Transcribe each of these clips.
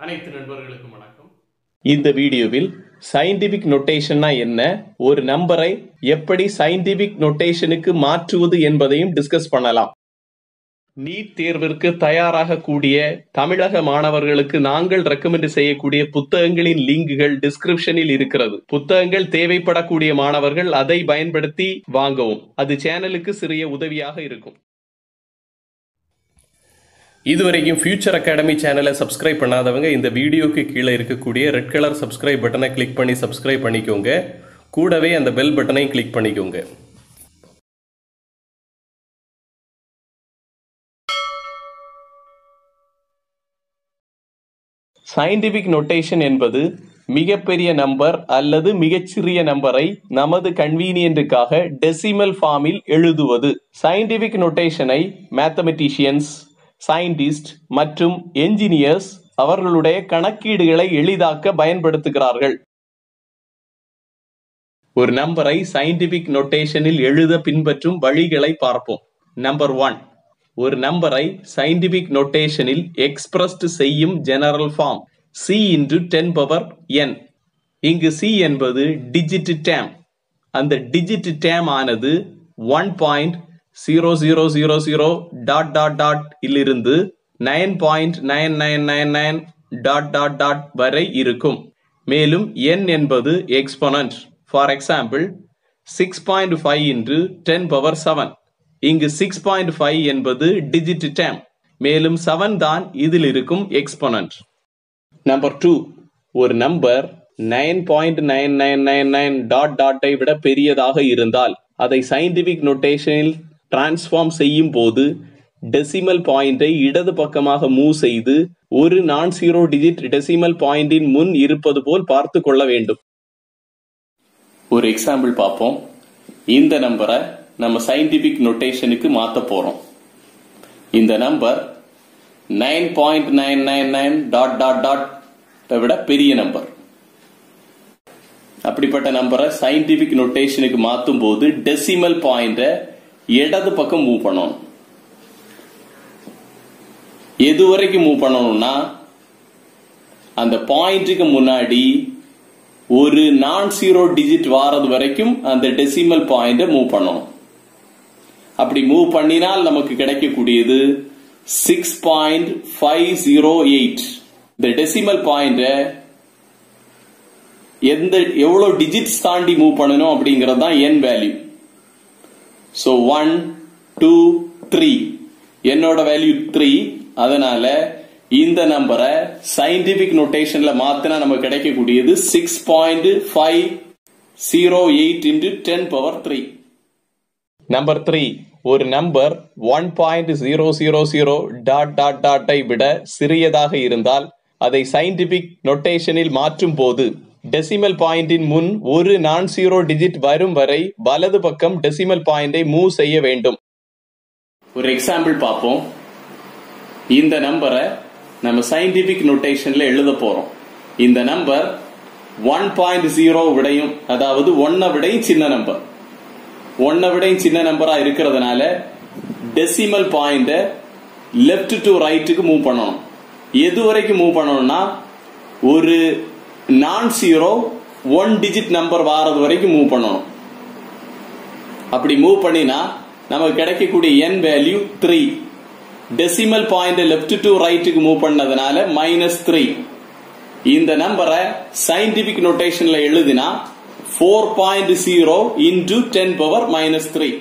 அனைத்து நண்பர்களுக்கும் வணக்கம். இந்த வீடியோவில் சயின்டிபிக் நோட்டேஷன்னா என்ன, ஒரு நம்பரை எப்படி சயின்டிபிக் நோட்டேஷனுக்கு மாற்றுவது என்பதையும் டிஸ்கஸ் பண்ணலாம். நீட் தேர்விற்கு தயாராக கூடிய தமிழக மாணவர்களுக்கு நாங்கள் ரெக்கமெண்ட் செய்யக்கூடிய புத்தகங்களின் லிங்குகள் டிஸ்கிரிப்ஷனில் இருக்கிறது. புத்தகங்கள் தேவைப்படக்கூடிய மாணவர்கள் அதை பயன்படுத்தி வாங்கவும். அது சேனலுக்கு சிறிய உதவியாக இருக்கும். இதுவரைக்கும் ஃபியூச்சர் அகாடமி சேனலை சப்ஸ்கிரைப் பண்ணாதவங்க இந்த வீடியோக்கு கீழே இருக்கக்கூடிய ரெட் கலர் சப்ஸ்கிரைப் பட்டனை கிளிக் பண்ணி சப்ஸ்கிரைப் பண்ணிக்கோங்க. கூடவே அந்த பெல் பட்டனை கிளிக் பண்ணிக்கோங்க. சயின்டிபிக் நோட்டேஷன் என்பது மிகப்பெரிய நம்பர் அல்லது மிகச்சிறிய நம்பரை நமது கன்வீனியன்ட்டுக்காக டெசிமல் ஃபார்மில் எழுதுவது. சயின்டிபிக் நோட்டேஷனை மேத்தமெட்டிஷியன்ஸ், சயின்டிஸ்ட் மற்றும் என்ஜினியர்ஸ் அவர்களுடைய கணக்கீடுகளை எளிதாக்க பயன்படுத்துகிறார்கள். ஒரு நம்பரை சயின்டிபிக் நோட்டேஷனில் எழுத பின்பற்றும் வழிகளை பார்ப்போம். நம்பர் 1, ஒரு நம்பரை சயின்டிபிக் நோட்டேஷனில் எக்ஸ்பிரஸ்ட் செய்யும் general form c into 10 power n. இங்கு c என்பது டிஜிட் டேம். அந்த டிஜிட் டேம் ஆனது 1.0000 ... இலிருந்து 9.9999 ... வரை இருக்கும். மேலும் n என்பது exponent. For example 6.5 into 10 power 7. இங்கு 6.5 என்பது டிஜிட் டேம். மேலும் 7 தான் இதில் இருக்கும் எக்ஸ்பொனன்ட். நம்பர் 2, ஒரு நம்பர் 9.9999 விட பெரியதாக இருந்தால் அதை சயின்டிபிக் நோட்டேஷனில் டிரான்ஸ்ஃபார்ம் செய்யும் போது டெசிமல் பாயிண்டை இடது பக்கமாக மூவ் செய்து ஒரு நான் ஜீரோ டிஜிட் டெசிமல் பாயிண்டின் முன் இருப்பது போல் பார்த்து கொள்ள வேண்டும். ஒரு எக்ஸாம்பிள் பார்ப்போம். இந்த நம்பரை நம்ம சயின்டிபிக் நோட்டேஷனுக்கு மாத்த போறோம். இந்த நம்பர் 9.999 ... விட பெரிய நம்பர். அப்படிப்பட்ட நம்பரை சயின்டிபிக் நோட்டேஷனுக்கு மாத்தும் போது டெசிமல் பாயிண்ட இடது பக்கம் மூவ் பண்ணணும். எது வரைக்கும் மூவ் பண்ணணும்னா அந்த பாயிண்ட்டுக்கு முன்னாடி ஒரு நான் ஜீரோ டிஜிட் வாரது வரைக்கும் அந்த டெசிமல் பாயிண்ட மூவ் பண்ணணும். அப்படி மூவ் பண்ணினால் நமக்கு கிடைக்கக்கூடியது 6.508. இந்த டெசிமல் பாயிண்ட எவ்வளவு டிஜிட்ஸ் தாண்டி மூவ் பண்ணணும் அப்படிங்கிறது தான் n வேல்யூ. சோ 1 2 3, என்னோட வேல்யூ 3. அதனால இந்த நம்பரை சயின்டிபிக் நோட்டேஷன்ல மாத்தினா நமக்கு கிடைக்கக்கூடியது 6.508 into 10 power 3. நம்பர் 3, ஒரு நம்பர் 1.000 ... விட சிறியதாக இருந்தால் அதை சயின்டிபிக் நோட்டேஷனில் மாற்றும் போது டெசிமல் பாயிண்டின் முன் ஒரு நான் ஜீரோ டிஜிட் வரும் வரை வலது பக்கம் டெசிமல் பாயிண்டை மூவ் செய்ய வேண்டும். ஒரு எக்ஸாம்பிள் பார்ப்போம். இந்த நம்பரை நம்ம சயின்டிபிக் நோட்டேஷன்ல எழுத போறோம். இந்த நம்பர் 1.0 விடையும், அதாவது 1 விடையும் சின்ன நம்பர். 1 விடையும் சின்ன நம்பரா இருக்கிறதுனால டெசிமல் பாயிண்ட லெஃப்ட் டு ரைட்டுக்கு மூவ் பண்ணணும். எது வரைக்கும் மூவ் பண்ணணும்னா ஒரு நான் ஜீரோ 1 டிஜிட் நம்பர் வாரது வரைக்கும் மூவ் பண்ணணும். அப்படி மூவ் பண்ணினா நமக்கு கிடைக்கக்கூடிய n value 3. Decimal point left to ரைட்டுக்கு மூவ் பண்ணதுனால -3. இந்த நம்பரை சயின்டிபிக் நோட்டேஷன்ல எழுதினா 4.0 into 10 power -3.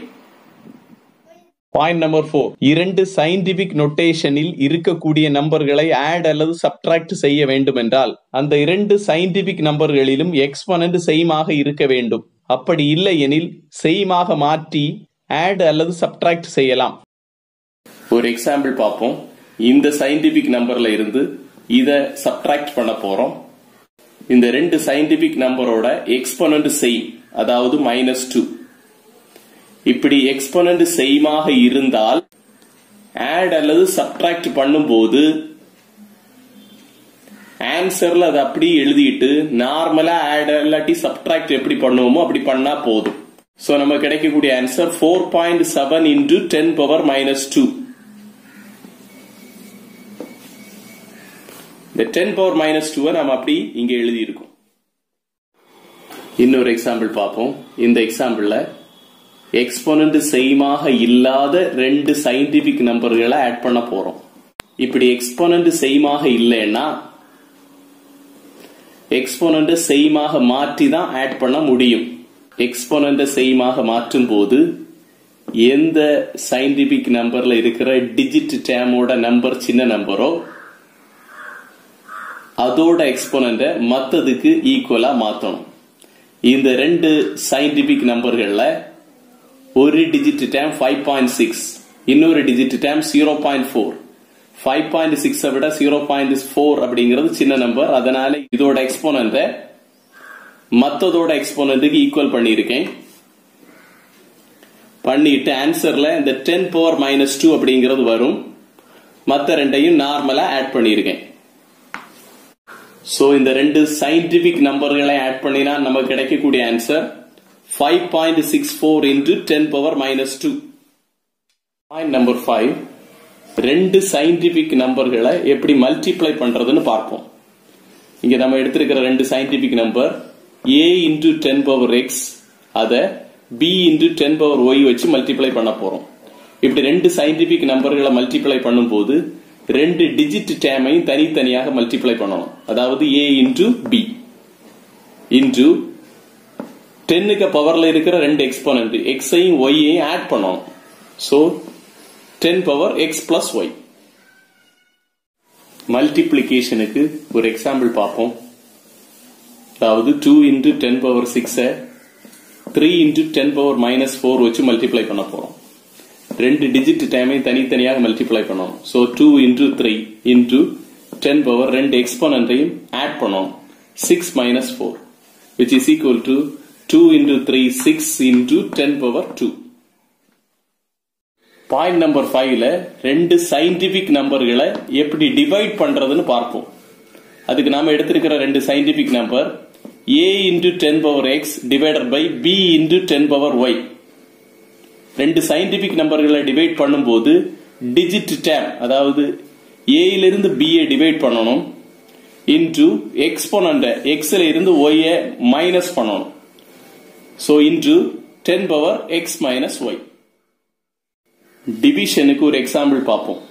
பாயிண்ட் நம்பர் 4, இரண்டு சயின்டிபிக் நோட்டேஷனில் இருக்கக்கூடிய நம்பர்களை ஆட் அல்லது சப்ட்ராக்ட் செய்ய வேண்டும் என்றால் அந்த இரண்டு சயின்டிபிக் நம்பர்களிலும் எக்ஸ்பொனன்ட் சேமாக இருக்க வேண்டும். அப்படி இல்லை எனில் சேமாக மாற்றி ஆட் அல்லது சப்ட்ராக்ட் செய்யலாம். ஒரு எக்ஸாம்பிள் பார்ப்போம். இந்த சயின்டிபிக் நம்பர்ல இருந்து இத சப்ட்ராக்ட் பண்ண போறோம். இந்த ரெண்டு சயின்டிபிக் நம்பரோட எக்ஸ்பொனன்ட் சேம், அதாவது -2. இப்படி எக்ஸ்பொனன்ட் சேமாக இருந்தால் ஆட் அல்லது சப்ட்ராக்ட் பண்ணும்போது ஆன்சர்ல அதை அப்படி எழுதிட்டு நார்மலா ஆட் இல்லாட்டி சப்ட்ராக்ட் எப்படி பண்ணுவோமோ அப்படி பண்ணா போதும். சோ நம்ம கிடைக்கக்கூடிய ஆன்சர் 4.7 into 10 power -2. இந்த 10 பவர் மைனஸ் 2 நம்ம அப்படி இங்க எழுதி இருக்கோம். இன்னொரு எக்ஸாம்பிள் பார்ப்போம். இந்த எக்ஸாம்பிள்ல எக்ஸ்போனன்ட் சேமாக இல்லாத ரெண்டு சயின்டிபிக் நம்பர்களை ஆட் பண்ண போறோம். இப்படி எக்ஸ்போனன்ட் சேமாக இல்லைன்னா எக்ஸ்போனன்ட் சேமாக மாற்றி தான் ஆட் பண்ண முடியும். எக்ஸ்போனன்ட் சேமாக மாற்றும் போது எந்த சயின்டிபிக் நம்பர்ல இருக்கிற டிஜிட் டேமோட நம்பர் சின்ன நம்பரோ அதோட எக்ஸ்போனன்ட் மத்ததுக்கு ஈக்குவலா மாத்தணும். இந்த ரெண்டு சயின்டிபிக் நம்பர்கள்ல ஒரு டிஜிட் டேம் 5.6, இன்னொரு டிஜிட் டேம் 0.4. 5.6 விட 0.4 அப்படிங்கிறது சின்ன நம்பர். அதனால இதோட எக்ஸ்போனன்ட் மத்ததோட எக்ஸ்போனன்ட்டுக்கு ஈக்குவல் பண்ணியிருக்கேன். பண்ணிட்டு ஆன்சர்ல இந்த 10 பவர் மைனஸ் 2 அப்படிங்கிறது வரும். மத்த ரெண்டையும் நார்மலா ஆட் பண்ணியிருக்கேன். சோ இந்த ரெண்டு சயின்டிபிக் நம்பர்களை ஆட் பண்ணினா நமக்கு கிடைக்கக்கூடிய answer 5.64 into 10 power minus 2. Point number 5, ரெண்டு சயின்டிபிக் நம்பர்களை எப்படி மல்டிப்ளை பண்றதுன்னு பார்ப்போம். இங்க நம்ம எடுத்திருக்கிற ரெண்டு scientific number a into 10 power x அத b into 10 power y வச்சு மல்டிப்ளை பண்ண போறோம். இப்படி ரெண்டு சயின்டிபிக் நம்பர்களை மல்டிப்ளை பண்ணும்போது ரெண்டு டிஜிட் டேமையும் தனித்தனியாக மல்டிப்ளை பண்ணணும். அதாவது a into b into 10க்கு பவர்ல இருக்கிற ரெண்டு எக்ஸ்போனன்ட் x ஐயும் y ஐயும் ஆட் பண்ணணும். So 10 power x plus y. மல்டிப்ளிகேஷனுக்கு ஒரு எக்ஸாம்பிள் பார்ப்போம். அதாவது 2 into 10 power 6 3 into 10 power minus 4 வச்சு மல்டிப்ளை பண்ண போறோம். ரெண்டு டிஜிட் டைமை தனித்தனியாக மல்டிப்ளை பண்ணணும். சோ 2 into 3 into 10 power ரெண்டு எக்ஸ்போனன்ட்டையும் ஆட் பண்ணணும். 6 minus 4 which is equal to 2 into 3 6 into 10 power 2. Point number 5ல ரெண்டு சயின்டிபிக் நம்பர்களை எப்படி டிவைட் பண்றதுன்னு பார்ப்போம். அதுக்கு நாம எடுத்திருக்கிற ரெண்டு scientific number a into 10 power x divided by b into 10 power y. ரெண்டு சயின்டிபிக் நம்பர்களை டிவைட் பண்ணும்போது டிஜிட் டேம் அதாவது a இலிருந்து b ஐ டிவைட் பண்ணணும் into எக்ஸ்போனன்ட் x ல இருந்து y ஐ மைனஸ் பண்ணணும். So into 10 power x minus y. டிவிஷனுக்கு ஒரு எக்ஸாம்பிள் பார்ப்போம்.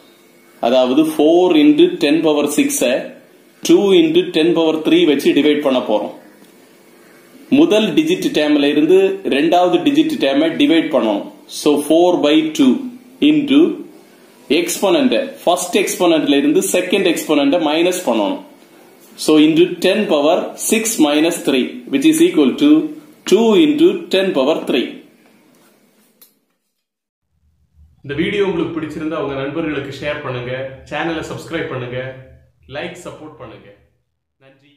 அதாவது 4 into 10 power 6 2 into 10 power 3 வச்சு டிவைட் பண்ண போறோம். முதல் டிஜிட் டேம்ல இருந்து இரண்டாவது டிஜிட் டேமை டிவைட் பண்ணணும். So 4 by 2 into exponent first எக்ஸ்போனன்ட்ல இருந்து செகண்ட் எக்ஸ்போனன்ட் மைனஸ் பண்ணணும். So into 10 power 6 minus 3 which is equal to 2 into 10 power 3. இந்த வீடியோ உங்களுக்கு பிடிச்சிருந்தா உங்க நண்பர்களுக்கு ஷேர் பண்ணுங்க, சேனலை சப்ஸ்கிரைப் பண்ணுங்க, லைக் சப்போர்ட் பண்ணுங்க. நன்றி.